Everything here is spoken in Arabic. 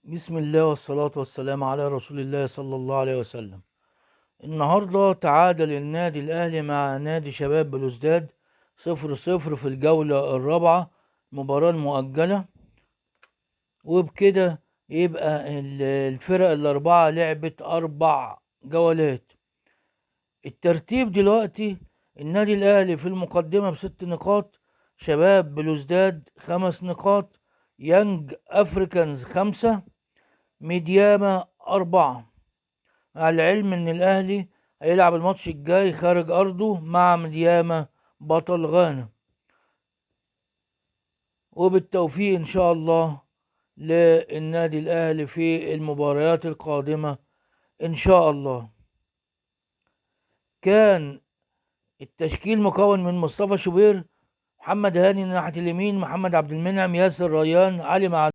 بسم الله والصلاة والسلام على رسول الله صلى الله عليه وسلم. النهاردة تعادل النادي الأهلي مع نادي شباب بلوزداد 0-0 في الجولة الرابعة، المباراة المؤجلة. وبكده يبقى الفرق الأربعة لعبت 4 جولات. الترتيب دلوقتي: النادي الأهلي في المقدمة ب6 نقاط، شباب بلوزداد 5 نقاط، يانج أفريكانز 5، ميدياما 4. مع العلم إن الأهلي هيلعب الماتش الجاي خارج أرضه مع ميدياما بطل غانا. وبالتوفيق إن شاء الله للنادي الأهلي في المباريات القادمة إن شاء الله. كان التشكيل مكون من مصطفى شوبير، محمد هاني ناحية اليمين، محمد عبد المنعم، ياسر ريان، علي معلول.